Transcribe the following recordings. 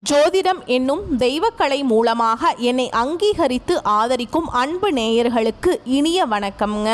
ஜோதிடம் என்னும் தெய்வக்கலை மூலமாக என்னை அங்கீகரித்து ஆதரிக்கும் அன்பு நேயர்களுக்கு இனிய வணக்கம்ங்க.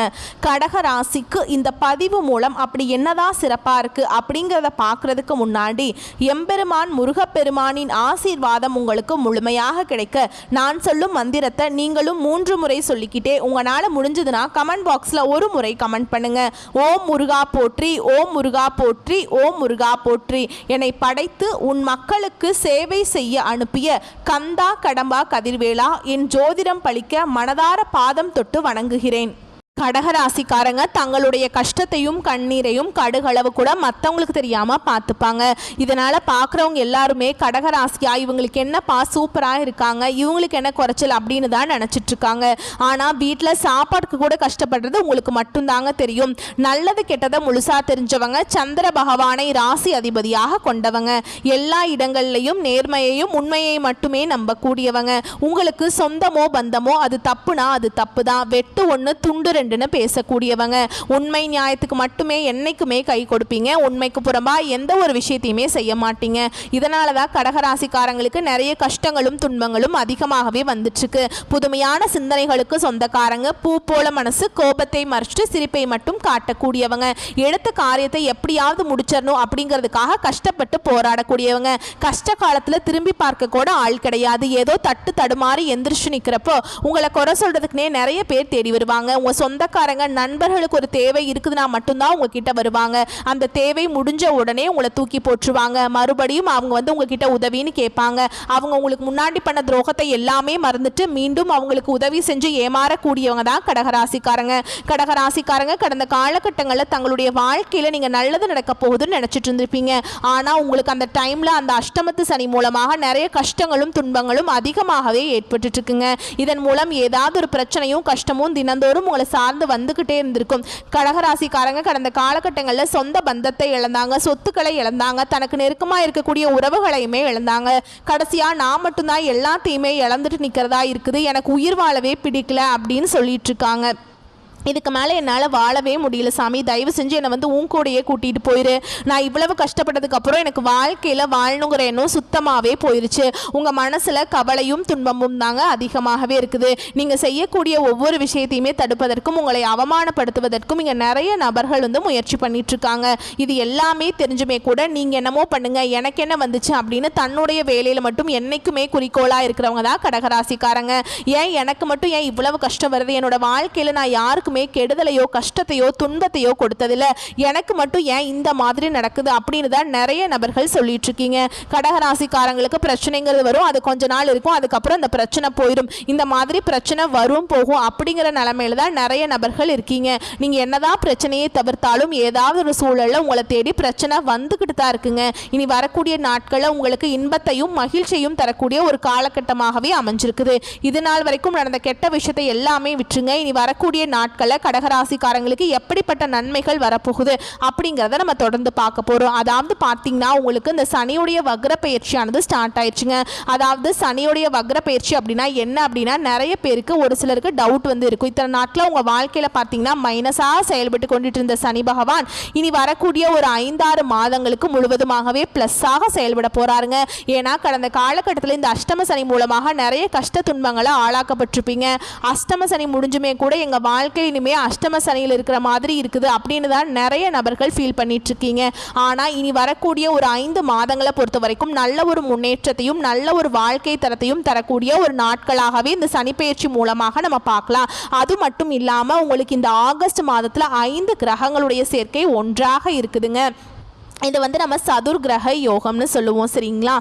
கடகராசிக்கு இந்த பதிவு மூலம் அப்படி என்னதான் சிறப்பாக இருக்குது அப்படிங்கிறத பார்க்குறதுக்கு முன்னாடி எம்பெருமான் முருகப்பெருமானின் ஆசீர்வாதம் உங்களுக்கு முழுமையாக கிடைக்க நான் சொல்லும் மந்திரத்தை நீங்களும் 3 முறை சொல்லிக்கிட்டே உங்களால் முடிஞ்சதுன்னா கமெண்ட் பாக்ஸில் ஒரு முறை கமெண்ட் பண்ணுங்கள். ஓம் முருகா போற்றி, ஓம் முருகா போற்றி, ஓம் முருகா போற்றி. என்னை படைத்து உன் மக்களுக்கு சேவை செய்ய அனுப்பிய கந்தா கடம்பா கதிர்வேலா, என் ஜோதிடம் பழிக்க மனதார பாதம் தொட்டு வணங்குகிறேன். கடகராசிக்காரங்க தங்களுடைய கஷ்டத்தையும் கண்ணீரையும் கடுகளவு கூட மற்றவங்களுக்கு தெரியாமல் பார்த்துப்பாங்க. இதனால் பார்க்குறவங்க எல்லாருமே கடகராசியா இவங்களுக்கு என்னப்பா சூப்பராக இருக்காங்க, இவங்களுக்கு என்ன குறைச்சல் அப்படின்னு தான் நினச்சிட்ருக்காங்க. ஆனால் வீட்டில் சாப்பாட்டுக்கு கூட கஷ்டப்படுறது உங்களுக்கு மட்டும்தாங்க தெரியும். நல்லது கெட்டதை முழுசாக தெரிஞ்சவங்க, சந்திர பகவானை ராசி அதிபதியாக கொண்டவங்க, எல்லா இடங்கள்லையும் நேர்மையையும் உண்மையை மட்டுமே நம்பக்கூடியவங்க. உங்களுக்கு சொந்தமோ பந்தமோ அது தப்புனா அது தப்பு தான், வெட்டு ஒன்று துண்டு பேசக்கூடியவங்க. உண்மை நியாயத்துக்கு மட்டுமே என்னைக்குமே கை கொடுப்பீங்க. உண்மைக்கு புறம்பா எந்த ஒரு விஷயத்தையுமே செய்ய மாட்டீங்க. இதனால தான் கடகராசிக்காரங்களுக்கு நிறைய கஷ்டங்களும் துன்பங்களும் அதிகமாகவே வந்துட்டுருக்கு. புதுமையான சிந்தனைகளுக்கு சொந்தக்காரங்க, பூ போல மனசு, கோபத்தை மறைச்சிட்டு சிரிப்பை மட்டும் காட்டக்கூடியவங்க, எடுத்த காரியத்தை எப்படியாவது முடிச்சிடணும் அப்படிங்கிறதுக்காக கஷ்டப்பட்டு போராடக்கூடியவங்க. கஷ்ட காலத்தில் திரும்பி பார்க்க கூட ஆள் கிடையாது. ஏதோ தட்டு தடுமாறி எந்திரிச்சு நிற்கிறப்போ உங்களை குறை சொல்றதுக்குனே நிறைய பேர் தேடி வருவாங்க. உங்க சொந்தக்காரங்க நண்பர்களுக்கு ஒரு தேவை இருக்குதுன்னா மட்டும்தான் உங்ககிட்ட வருவாங்க. அந்த தேவை முடிஞ்ச உடனே உங்களை தூக்கி போட்டுருவாங்க. மறுபடியும் அவங்க வந்து உங்ககிட்ட உதவின்னு கேட்பாங்க. அவங்க உங்களுக்கு முன்னாடி பண்ண துரோகத்தை எல்லாமே மறந்துட்டு மீண்டும் அவங்களுக்கு உதவி செஞ்சு ஏமாறக்கூடியவங்க தான் கடகராசிக்காரங்க. கடகராசிக்காரங்க கடந்த காலகட்டங்களில் தங்களுடைய வாழ்க்கையில் நீங்கள் நல்லது நடக்க போகுதுன்னு நினச்சிட்டு இருந்திருப்பீங்க. ஆனால் உங்களுக்கு அந்த டைமில் அந்த அஷ்டமத்து சனி மூலமாக நிறைய கஷ்டங்களும் துன்பங்களும் அதிகமாகவே ஏற்பட்டு இருக்குங்க. இதன் மூலம் ஏதாவது ஒரு பிரச்சனையும் கஷ்டமும் தினந்தோறும் உங்களை சார்ந்து வந்துகிட்டே இருந்திருக்கும். கடகராசிக்காரங்க கடந்த காலகட்டங்களில் சொந்த பந்தத்தை இழந்தாங்க, சொத்துக்களை இழந்தாங்க, தனக்கு நெருக்கமாக இருக்கக்கூடிய உறவுகளையுமே இழந்தாங்க. கடைசியா நான் மட்டும்தான் எல்லாத்தையுமே இழந்துட்டு நிற்கிறதா இருக்குது, எனக்கு உயிர் வாழவே பிடிக்கல அப்படின்னு சொல்லிட்டு இருக்காங்க. இதுக்கு மேலே என்னால் வாழவே முடியல சாமி, தயவு செஞ்சு என்னை வந்து உன் கூடையே கூட்டிகிட்டு போயிரு. நான் இவ்வளவு கஷ்டப்பட்டதுக்கப்புறம் எனக்கு வாழ்க்கையில் வாழணுங்கிற எண்ணம் சுத்தமாகவே போயிடுச்சு. உங்கள் மனசில் கவலையும் துன்பமும் தாங்க அதிகமாகவே இருக்குது. நீங்கள் செய்யக்கூடிய ஒவ்வொரு விஷயத்தையுமே தடுப்பதற்கும் உங்களை அவமானப்படுத்துவதற்கும் இங்கே நிறைய நபர்கள் வந்து முயற்சி பண்ணிகிட்ருக்காங்க. இது எல்லாமே தெரிஞ்சுமே கூட நீங்கள் என்னமோ பண்ணுங்கள், எனக்கு என்ன வந்துச்சு அப்படின்னு தன்னுடைய வேலையில் மட்டும் என்றைக்குமே குறிக்கோளாக இருக்கிறவங்க தான் கடகராசிக்காரங்க. ஏன் எனக்கு மட்டும் ஏன் இவ்வளவு கஷ்டம் வருது, என்னோட வாழ்க்கையில் நான் யாருக்கு கெடுதலையோ கஷ்டத்தையோ துன்பத்தையோ கொடுத்ததில்ல, எனக்கு மட்டும் ஏன் இந்த மாதிரி நடக்குது அப்படின்னு தான் நிறைய நபர்கள் சொல்லிட்டு இருக்கீங்க. கடகராசிக்காரங்களுக்கு பிரச்சனைங்கிறது வரும், அது கொஞ்ச நாள் இருக்கும், அதுக்கப்புறம் அந்த பிரச்சனை போயிடும். இந்த மாதிரி பிரச்சனை வரும் போகும் அப்படிங்கிற நிலைமையில தான் நிறைய நபர்கள் இருக்கீங்க. நீங்க என்னதான் பிரச்சனையை தவிர்த்தாலும் ஏதாவது ஒரு சூழல்ல உங்களை தேடி பிரச்சனை வந்துகிட்டு தான் இருக்குங்க. இனி வரக்கூடிய நாட்களில் உங்களுக்கு இன்பத்தையும் மகிழ்ச்சியும் தரக்கூடிய ஒரு காலகட்டமாகவே அமைஞ்சிருக்குது. இது நாள் வரைக்கும் நடந்த கெட்ட விஷயத்தை எல்லாமே விட்டுருங்க. இனி வரக்கூடிய நாட்கள் கடகராசிக்காரங்களுக்கு எப்படிப்பட்ட நன்மைகள் வரப்போகுது அப்படிங்கிறத நம்ம தொடர்ந்து பார்க்க போறோம். அதாவது பார்த்தீங்கன்னா உங்களுக்கு இந்த சனியுடைய வக்ர பயிற்சியானது ஸ்டார்ட் ஆயிடுச்சுங்க. அதாவது சனியுடைய வக்ர பயிற்சி அப்படின்னா என்ன அப்படின்னா நிறைய பேருக்கு ஒரு சிலருக்கு டவுட் வந்து இருக்கும். இத்தனை நாட்கள் உங்க வாழ்க்கையில பார்த்தீங்கன்னா மைனஸாக செயல்பட்டு கொண்டுட்டு இருந்த சனி பகவான் இனி வரக்கூடிய ஒரு 5-6 மாதங்களுக்கு முழுவதுமாகவே பிளஸ்ஸாக செயல்பட போறாருங்க. ஏன்னா கடந்த காலகட்டத்தில் இந்த அஷ்டம சனி மூலமாக நிறைய கஷ்ட துன்பங்களை ஆளாக்கப்பட்டிருப்பீங்க. அஷ்டம சனி முடிஞ்சுமே கூட எங்க வாழ்க்கை இனிமே அஷ்டம சனியில் இருக்கிற மாதிரி இருக்குது அப்படின்னு தான் நிறைய நபர்கள் ஃபீல் பண்ணிட்டு இருக்கீங்க. ஆனால் இனி வரக்கூடிய ஒரு 5 மாதங்களை பொறுத்த வரைக்கும் நல்ல ஒரு முன்னேற்றத்தையும் நல்ல ஒரு வாழ்க்கை தரத்தையும் தரக்கூடிய ஒரு நாட்களாகவே இந்த சனிப்பெயர்ச்சி மூலமாக நம்ம பார்க்கலாம். அது மட்டும் இல்லாமல் உங்களுக்கு இந்த ஆகஸ்ட் மாதத்தில் 5 கிரகங்களுடைய சேர்க்கை ஒன்றாக இருக்குதுங்க. இது வந்து நம்ம சதுர் கிரக யோகம்னு சொல்லுவோம், சரிங்களா?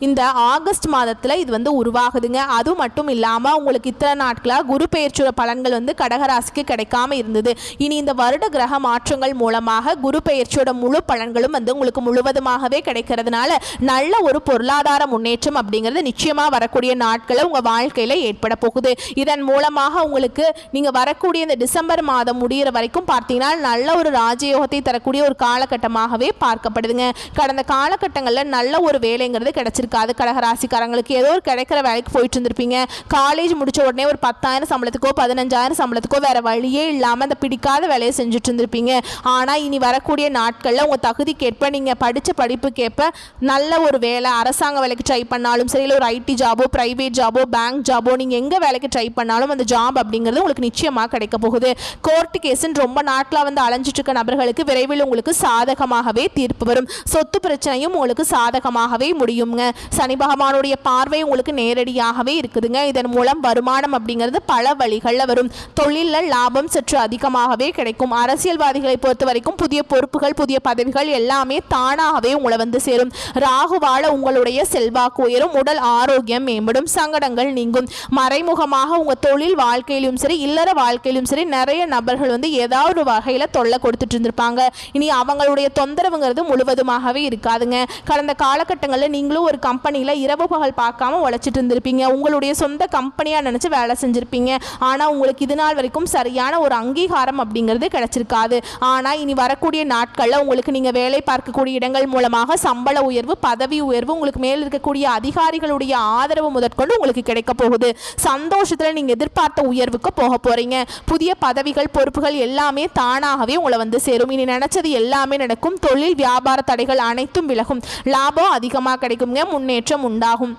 இந்த ஆகஸ்ட் மாதத்தில் இது வந்து உருவாகுதுங்க. அது மட்டும் இல்லாமல் உங்களுக்கு இத்தனை நாட்களாக குரு பெயர்ச்சியோட பலன்கள் வந்து கடகராசிக்கு கிடைக்காம இருந்தது. இனி இந்த வருட கிரக மாற்றங்கள் மூலமாக குரு பெயர்ச்சியோட முழு பலன்களும் வந்து உங்களுக்கு முழுவதுமாகவே கிடைக்கிறதுனால நல்ல ஒரு பொருளாதார முன்னேற்றம் அப்படிங்கிறது நிச்சயமாக வரக்கூடிய நாட்களில் உங்கள் வாழ்க்கையில் ஏற்பட போகுது. இதன் மூலமாக உங்களுக்கு நீங்கள் வரக்கூடிய இந்த டிசம்பர் மாதம் முடிகிற வரைக்கும் பார்த்தீங்கன்னா நல்ல ஒரு ராஜயோகத்தை தரக்கூடிய ஒரு காலகட்டமாகவே பார்க்க பார்க்கப்படுதுங்க. கடந்த காலகட்டங்களில் நல்ல ஒரு வேலைங்கிறது கிடைச்சிருக்காது. கடகராசிக்காரங்களுக்கு ஏதோ ஒரு கிடைக்கிற வேலைக்கு போயிட்டு இருந்திருப்பீங்க. காலேஜ் முடிச்ச உடனே ஒரு 10,000 சம்பளத்துக்கோ 15,000 சம்பளத்துக்கோ வேற வழியே இல்லாமல் அந்த பிடிக்காத வேலையை செஞ்சுட்டு இருந்திருப்பீங்க. ஆனால் இனி வரக்கூடிய நாட்களில் உங்கள் தகுதிக்கேற்ப நீங்கள் படித்த படிப்புக்கேற்ப நல்ல ஒரு வேலை, அரசாங்க வேலைக்கு ட்ரை பண்ணாலும் சரி, இல்லை ஒரு ஐடி ஜாபோ, பிரைவேட் ஜாபோ, பேங்க் ஜாபோ, நீங்கள் எங்கே வேலைக்கு ட்ரை பண்ணாலும் அந்த ஜாப் அப்படிங்கிறது உங்களுக்கு நிச்சயமாக கிடைக்க போகுது. கோர்ட்டு கேஸுன்னு ரொம்ப நாட்டில் வந்து அலைஞ்சிட்டு இருக்க நபர்களுக்கு விரைவில் உங்களுக்கு சாதகமாகவே தீர்ப்பு வரும். சொத்து பிரச்சனையும் உங்களுக்கு சாதகமாகவே முடியுங்க. சனி பகவானுடைய பார்வை உங்களுக்கு நேரடியாகவே இருக்குதுங்க. இதன் மூலம் வருமானம் அப்படிங்கிறது பல வழிகளில் வரும். தொழிலில் லாபம் சற்று அதிகமாகவே கிடைக்கும். அரசியல்வாதிகளை பொறுத்த வரைக்கும் புதிய பொறுப்புகள், புதிய பதவிகள் எல்லாமே தானாகவே உங்களை வந்து சேரும். ராகுவால உங்களுடைய செல்வாக்கு உயரும். உடல் ஆரோக்கியம் மேம்படும். சங்கடங்கள் நீங்கும். மறைமுகமாக உங்கள் தொழில் வாழ்க்கையிலும் சரி, இல்லற வாழ்க்கையிலும் சரி, நிறைய நபர்கள் வந்து ஏதாவது ஒரு வகையில் தொல்லை கொடுத்துட்டு இருந்திருப்பாங்க. இனி அவங்களுடைய தொந்தரவுங்கிறது முழுவதுமாகவே இருக்காதுங்க. கடந்த காலகட்டங்களில் நீங்களும் ஒரு கம்பெனியில் இரவு பகல் பார்க்காம உழைச்சிட்டு இருந்திருப்பீங்க. உங்களுடைய சொந்த கம்பெனியாக நினச்சி வேலை செஞ்சுருப்பீங்க. ஆனால் உங்களுக்கு இது நாள் வரைக்கும் சரியான ஒரு அங்கீகாரம் அப்படிங்கிறது கிடைச்சிருக்காது. ஆனால் இனி வரக்கூடிய நாட்களில் உங்களுக்கு நீங்கள் வேலை பார்க்கக்கூடிய இடங்கள் மூலமாக சம்பள உயர்வு, பதவி உயர்வு, உங்களுக்கு மேல் இருக்கக்கூடிய அதிகாரிகளுடைய ஆதரவு முதற்கொண்டு உங்களுக்கு கிடைக்க போகுது. சந்தோஷத்தில் நீங்கள் எதிர்பார்த்த உயர்வுக்கு போக போகிறீங்க. புதிய பதவிகள், பொறுப்புகள் எல்லாமே தானாகவே உங்களை வந்து சேரும். இனி நினைச்சது எல்லாமே நடக்கும். தொழில் வியாபார தடைகள் அனைத்தும் விலகும். லாபம் அதிகமாக கிடைக்குங்க. முன்னேற்றம் உண்டாகும்.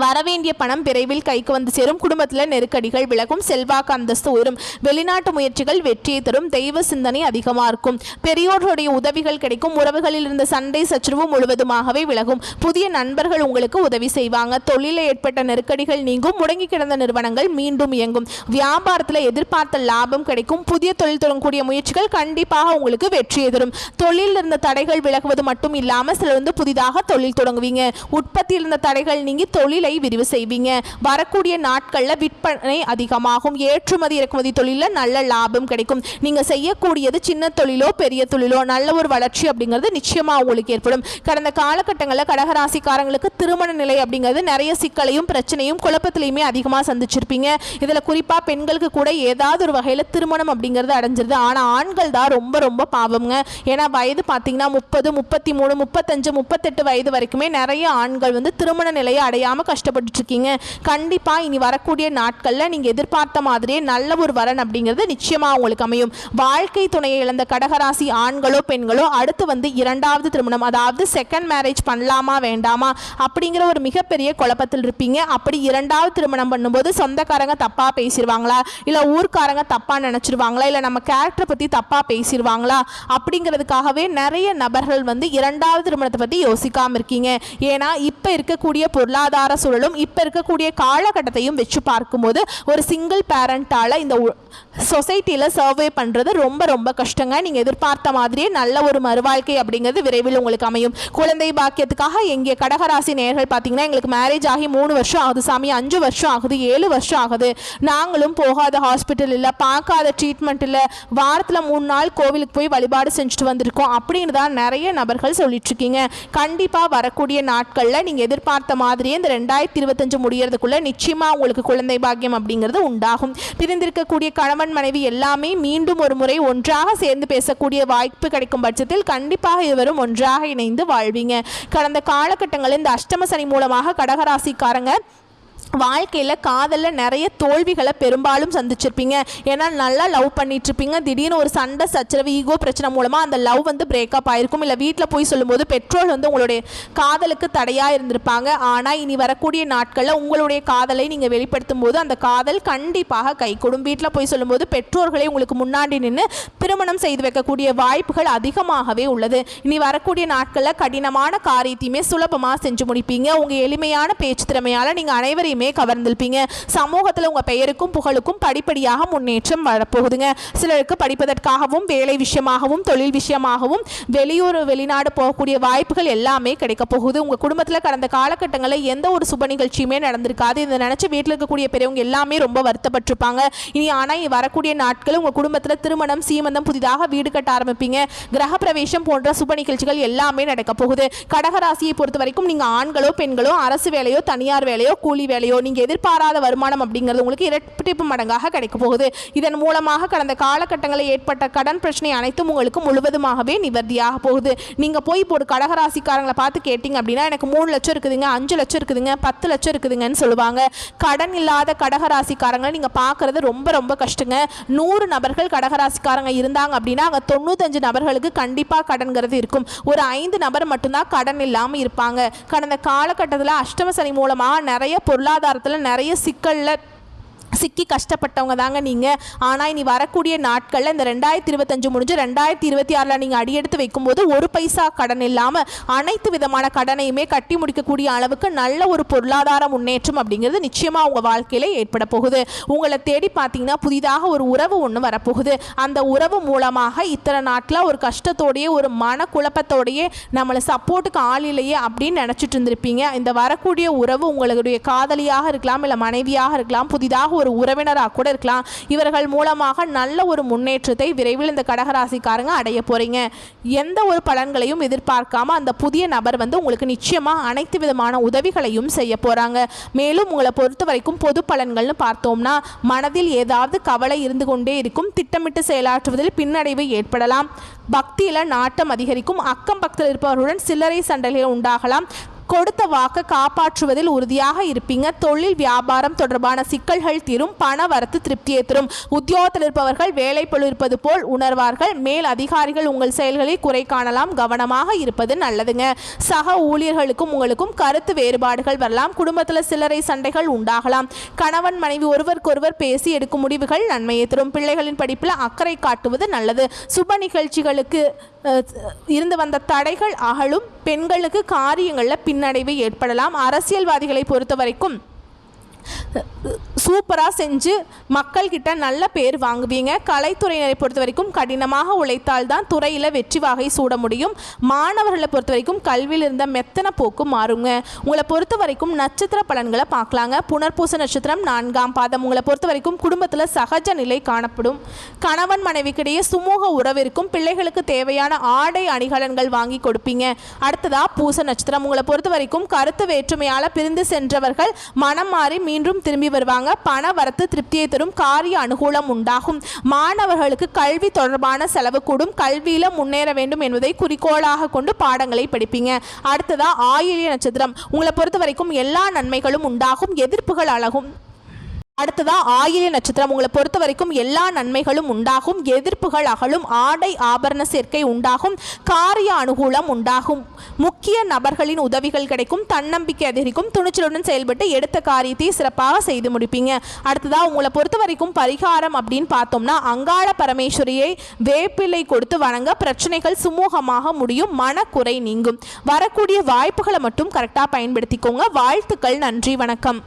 வரவேண்டிய பணம் விரைவில் கைக்கு வந்து சேரும். குடும்பத்தில் நெருக்கடிகள் விலகும். செல்வாக்கு அந்தஸ்து உயரும். வெளிநாட்டு முயற்சிகள் வெற்றியை தரும். தெய்வ சிந்தனை அதிகமாக இருக்கும். பெரியோர்களுடைய உதவிகள் கிடைக்கும். உறவுகளில் இருந்த சண்டை சச்சரவு முழுவதுமாகவே விலகும். புதிய நண்பர்கள் உங்களுக்கு உதவி செய்வாங்க. தொழிலில் ஏற்பட்ட நெருக்கடிகள் நீங்கும். முடங்கி கிடந்த நிறுவனங்கள் மீண்டும் இயங்கும். வியாபாரத்தில் எதிர்பார்த்த லாபம் கிடைக்கும். புதிய தொழில் தொடங்கக்கூடிய முயற்சிகள் கண்டிப்பாக உங்களுக்கு வெற்றியை தரும். தொழிலில் இருந்த தடைகள் விலகுவது மட்டும் இல்லாமல் சிலர் வந்து புதிதாக தொழில் தொடங்குவீங்க. உற்பத்தியில் இருந்த தடைகள் நீங்கி தொழில் விரிவு செய்வீங்க. வரக்கூடிய நாட்களில் விற்பனை அதிகமாகும். ஏற்றுமதி இறக்குமதி தொழிலில் நல்ல லாபம் கிடைக்கும். நீங்க செய்யக்கூடியது சின்ன தொழிலோ பெரிய தொழிலோ நல்ல ஒரு வளர்ச்சி அப்படிங்கிறது நிச்சயமா உங்களுக்கு ஏற்படும். கடந்த காலகட்டங்களில் கடகராசிக்காரங்களுக்கு திருமண நிலை அப்படிங்கிறது நிறைய சிக்கலையும் பிரச்சனையும் குழப்பத்திலையுமே அதிகமாக சந்திச்சிருப்பீங்க. இதில் குறிப்பாக பெண்களுக்கு கூட ஏதாவது ஒரு வகையில் திருமணம் அப்படிங்கிறது அடைஞ்சிருது. ஆனால் ஆண்கள் தான் ரொம்ப ரொம்ப பாவம்ங்க. ஏன்னா வயது பார்த்தீங்கன்னா 30, 33, 35, 38 வயது வரைக்குமே நிறைய ஆண்கள் வந்து திருமண நிலையை அடையாமல் கஷ்டப்பட்டு இருக்கீங்க. கண்டிப்பா இனி வரக்கூடிய நாட்கள்ல நீங்க எதிர்பார்த்த மாதிரியே நல்ல ஒரு வரன் அப்படிங்கிறது நிச்சயமா உங்களுக்கு அமையும். வாழ்க்கை துணையை இழந்த கடகராசி ஆண்களோ பெண்களோ அடுத்து வந்து இரண்டாவது திருமணம், அதாவது செகண்ட் மேரேஜ் பண்ணலாமா வேண்டாமா அப்படிங்கிற ஒரு மிகப்பெரிய குழப்பத்தில் இருப்பீங்க. அப்படி இரண்டாவது திருமணம் பண்ணும்போது சொந்தக்காரங்க தப்பா பேசிடுவாங்களா, இல்ல ஊர்க்காரங்க தப்பா நினைச்சிருவாங்களா, இல்ல நம்ம கேரக்டரை பத்தி தப்பா பேசிடுவாங்களா அப்படிங்கிறதுக்காகவே நிறைய நபர்கள் வந்து இரண்டாவது திருமணத்தை பத்தி யோசிக்காம இருக்கீங்க. ஏன்னா இப்ப இருக்கக்கூடிய பொருளாதார சூழலும் இப்ப இருக்கக்கூடிய காலகட்டத்தையும் வச்சு பார்க்கும்போது ஒரு சிங்கிள் பேரண்டால இந்த சொசைட்டில சர்வே பண்றது ரொம்ப ரொம்ப கஷ்டங்க. நீங்க எதிர்பார்த்த மாதிரியே நல்ல ஒரு மறுவாழ்க்கை அப்படிங்கிறது விரைவில் உங்களுக்கு அமையும். குழந்தை பாக்கியத்துக்காக எங்கே கடகராசி நேயர்கள் பார்த்தீங்கன்னா எங்களுக்கு மேரேஜ் ஆகி 3 வருஷம் ஆகுது சாமி, 5 வருஷம் ஆகுது, 7 வருஷம் ஆகுது, நாங்களும் போகாத ஹாஸ்பிட்டல் இல்லை, பார்க்காத ட்ரீட்மெண்ட் இல்லை, வாரத்தில் 3 நாள் கோவிலுக்கு போய் வழிபாடு செஞ்சுட்டு வந்திருக்கோம் அப்படின்னு தான் நிறைய நபர்கள் சொல்லிட்டு இருக்கீங்க. கண்டிப்பா வரக்கூடிய நாட்கள்ல நீங்க எதிர்பார்த்த மாதிரியே இந்த 2025 முடியறதுக்குள்ள நிச்சயமா உங்களுக்கு குழந்தை பாக்கியம் அப்படிங்கிறது உண்டாகும். பிரிந்திருக்கக்கூடிய கணவன் மனைவி எல்லாமே மீண்டும் ஒரு முறை ஒன்றாக சேர்ந்து பேசக்கூடிய வாய்ப்பு கிடைக்கும் பட்சத்தில் கண்டிப்பாக இருவரும் ஒன்றாக இணைந்து வாழ்வீங்க. கடந்த காலகட்டங்களில் இந்த அஷ்டம சனி மூலமாக கடகராசிக்காரங்க வாழ்க்கையில் காதலில் நிறைய தோல்விகளை பெரும்பாலும் சந்திச்சிருப்பீங்க. ஏன்னா நல்லா லவ் பண்ணிட்டு இருப்பீங்க. திடீர்னு ஒரு சண்டை சச்சரவு, ஈகோ பிரச்சனை மூலமாக அந்த லவ் வந்து பிரேக்கப் ஆயிருக்கும். இல்லை வீட்டில் போய் சொல்லும்போது பெற்றோர் வந்து உங்களுடைய காதலுக்கு தடையாக இருந்திருப்பாங்க. ஆனால் இனி வரக்கூடிய நாட்களில் உங்களுடைய காதலை நீங்கள் வெளிப்படுத்தும் போது அந்த காதல் கண்டிப்பாக கைகூடும். வீட்டில் போய் சொல்லும்போது பெற்றோர்களை உங்களுக்கு முன்னாடி நின்று திருமணம் செய்து வைக்கக்கூடிய வாய்ப்புகள் அதிகமாகவே உள்ளது. இனி வரக்கூடிய நாட்களில் கடினமான காரியத்தையுமே சுலபமாக செஞ்சு முடிப்பீங்க. உங்கள் எளிமையான பேச்சு திறமையால் நீங்கள் அனைவரையும் கவர்ந்திருப்பீங்க. சமூகத்தில் உங்க பெயருக்கும் புகழுக்கும் படிப்படியாக முன்னேற்றம் வரப்போகுதுங்க. சிலருக்கு படிப்பதற்காகவும் வேலை விஷயமாகவும் தொழில் விஷயமாகவும் வெளியூர் வெளிநாடு போகக்கூடிய வாய்ப்புகள் எல்லாமே கிடைக்க போகுது. உங்க குடும்பத்தில் கடந்த காலகட்டங்களில் எந்த ஒரு சுப நிகழ்ச்சியுமே நடந்திருக்காது. இதை நினைச்சு வீட்டில் இருக்கக்கூடிய பெரியவங்க எல்லாமே ரொம்ப வருத்தப்பட்டிருப்பாங்க. இனி ஆனால் வரக்கூடிய நாட்கள் உங்க குடும்பத்தில் திருமணம், சீமந்தம், புதிதாக வீடு கட்ட ஆரம்பிப்பீங்க. கிரக பிரவேசம் போன்ற சுப நிகழ்ச்சிகள் எல்லாமே நடக்க போகுது. கடகராசியை பொறுத்த வரைக்கும் நீங்க ஆண்களோ பெண்களோ அரசு வேலையோ தனியார் வேலையோ கூலி வேலையோ இல்லையோ நீங்கள் எதிர்பாராத வருமானம் அப்படிங்கிறது உங்களுக்கு இரட்டிப்பு மடங்காக கிடைக்க போகுது. இதன் மூலமாக கடந்த காலகட்டங்களில் ஏற்பட்ட கடன் பிரச்சனை அனைத்தும் உங்களுக்கு முழுவதுமாகவே நிவர்த்தியாக போகுது. நீங்கள் போய் இப்போ ஒரு கடகராசிக்காரங்களை பார்த்து கேட்டிங்க அப்படின்னா எனக்கு 3 லட்சம் இருக்குதுங்க, 5 லட்சம் இருக்குதுங்க, 10 லட்சம் இருக்குதுங்கன்னு சொல்லுவாங்க. கடன் இல்லாத கடகராசிக்காரங்களை நீங்கள் பார்க்குறது ரொம்ப ரொம்ப கஷ்டங்க. 100 நபர்கள் கடகராசிக்காரங்க இருந்தாங்க அப்படின்னா அங்கே 95 நபர்களுக்கு கண்டிப்பாக கடன்கிறது இருக்கும். ஒரு 5 நபர் மட்டும்தான் கடன் இல்லாமல் இருப்பாங்க. கடந்த காலகட்டத்தில் அஷ்டம சனி மூலமாக நிறைய பொருளாதாரத்தில் நிறைய சிக்கலில் சிக்கி கஷ்டப்பட்டவங்க தாங்க நீங்கள். ஆனால் இனி வரக்கூடிய நாட்களில் இந்த 2025 முடிஞ்சு 2026 நீங்கள் அடியெடுத்து வைக்கும்போது ஒரு பைசா கடன் இல்லாமல் அனைத்து விதமான கடனையுமே கட்டி முடிக்கக்கூடிய அளவுக்கு நல்ல ஒரு பொருளாதார முன்னேற்றம் அப்படிங்கிறது நிச்சயமாக உங்கள் வாழ்க்கையில் ஏற்பட போகுது. உங்களை தேடி பார்த்தீங்கன்னா புதிதாக ஒரு உறவு ஒன்று வரப்போகுது. அந்த உறவு மூலமாக இத்தனை நாட்டில் ஒரு கஷ்டத்தோடையே ஒரு மன குழப்பத்தோடையே நம்மளை சப்போர்ட்டுக்கு ஆள் இல்லையே அப்படின்னு நினச்சிட்டு இருந்திருப்பீங்க. இந்த வரக்கூடிய உறவு உங்களுடைய காதலியாக இருக்கலாம், இல்லை மனைவியாக இருக்கலாம், புதிதாக ஒரு உறவினராக கூட இருக்கலாம். இவர்கள் மூலமாக நல்ல ஒரு முன்னேற்றத்தை விரைவில் இந்த கடகராசிக்காரங்க அடைய போறீங்க. எந்த ஒரு பலன்களையும் எதிர்பார்க்காம அந்த புதிய நபர் உங்களுக்கு நிச்சயமா அனைத்து விதமான உதவிகளையும் செய்ய போறாங்க. மேலும் உங்களை பொறுத்த வரைக்கும் பொது பலன்கள்னு பார்த்தோம்னா மனதில் ஏதாவது கவலை இருந்து கொண்டே இருக்கும். திட்டமிட்டு செயலாற்றுவதில் பின்னடைவு ஏற்படலாம். பக்தியில நாட்டம் அதிகரிக்கும். அக்கம் பக்கத்தில் இருப்பவர்களுடன் சில்லறை சண்டைகள் உண்டாகலாம். கொடுத்த வாக்கை காப்பாற்றுவதில் உறுதியாக இருப்பீங்க. தொழில் வியாபாரம் தொடர்பான சிக்கல்கள் தீரும். பண வரத்து திருப்தியை தரும். உத்தியோகத்தில் இருப்பவர்கள் வேலை பளு இருப்பது போல் உணர்வார்கள். மேல் அதிகாரிகள் உங்கள் செயல்களில் குறை காணலாம். கவனமாக இருப்பது நல்லதுங்க. சக ஊழியர்களுக்கும் உங்களுக்கும் கருத்து வேறுபாடுகள் வரலாம். குடும்பத்தில் சில்லறை சண்டைகள் உண்டாகலாம். கணவன் மனைவி ஒருவருக்கொருவர் பேசி எடுக்கும் முடிவுகள் நன்மையை தரும். பிள்ளைகளின் படிப்பில் அக்கறை காட்டுவது நல்லது. சுப நிகழ்ச்சிகளுக்கு இருந்து வந்த தடைகள் அகலும். பெண்களுக்கு காரியங்களில் பின்னடைவு ஏற்படலாம். அரசியல்வாதிகளை பொறுத்த வரைக்கும் சூப்பராக செஞ்சு மக்கள்கிட்ட நல்ல பேர் வாங்குவீங்க. கலைத்துறையினரை பொறுத்த வரைக்கும் கடினமாக உழைத்தால் தான் துறையில் வெற்றி வாகை சூட முடியும். மாணவர்களை பொறுத்த வரைக்கும் கல்வியில் இருந்த மெத்தன போக்கு மாறுங்க. உங்களை பொறுத்த வரைக்கும் நட்சத்திர பலன்களை பார்க்கலாங்க. புனர்பூச நட்சத்திரம் 4ஆம் பாதம். உங்களை பொறுத்த வரைக்கும் குடும்பத்தில் சகஜ நிலை காணப்படும். கணவன் மனைவிக்கிடையே சுமூக உறவு இருக்கும். பிள்ளைகளுக்கு தேவையான ஆடை அணிகலன்கள் வாங்கி கொடுப்பீங்க. அடுத்ததா பூச நட்சத்திரம். உங்களை பொறுத்த வரைக்கும் கருத்து வேற்றுமையால் பிரிந்து சென்றவர்கள் மனம் மாறி மீண்டும் திரும்பி வருவாங்க. பண வரத்து திருப்தியை தரும். காரிய அனுகூலம் உண்டாகும். மாணவர்களுக்கு கல்வி தொடர்பான செலவு கூடும். கல்வியில முன்னேற வேண்டும் என்பதை குறிக்கோளாக கொண்டு பாடங்களை படிப்பீங்க. அடுத்ததா ஆயில்ய நட்சத்திரம். உங்களை பொறுத்த வரைக்கும் எல்லா நன்மைகளும் உண்டாகும். எதிர்ப்புகள் அழகும். அடுத்ததா ஆயில்ய நட்சத்திரம். உங்களை பொறுத்த வரைக்கும் எல்லா நன்மைகளும் உண்டாகும். எதிர்ப்புகள் அகலும். ஆடை ஆபரண சேர்க்கை உண்டாகும். காரிய அனுகூலம் உண்டாகும். முக்கிய நபர்களின் உதவிகள் கிடைக்கும். தன்னம்பிக்கை அதிகரிக்கும். துணிச்சலுடன் செயல்பட்டு எடுத்த காரியத்தை சிறப்பாக செய்து முடிப்பீங்க. அடுத்ததா உங்களை பொறுத்த வரைக்கும் பரிகாரம் அப்படின்னு பார்த்தோம்னா அங்காள பரமேஸ்வரியை வேப்பிலை கொடுத்து வணங்க பிரச்சனைகள் சுமூகமாக முடியும். மனக்குறை நீங்கும். வரக்கூடிய வாய்ப்புகளை மட்டும் கரெக்டாக பயன்படுத்திக்கோங்க. வாழ்த்துக்கள். நன்றி. வணக்கம்.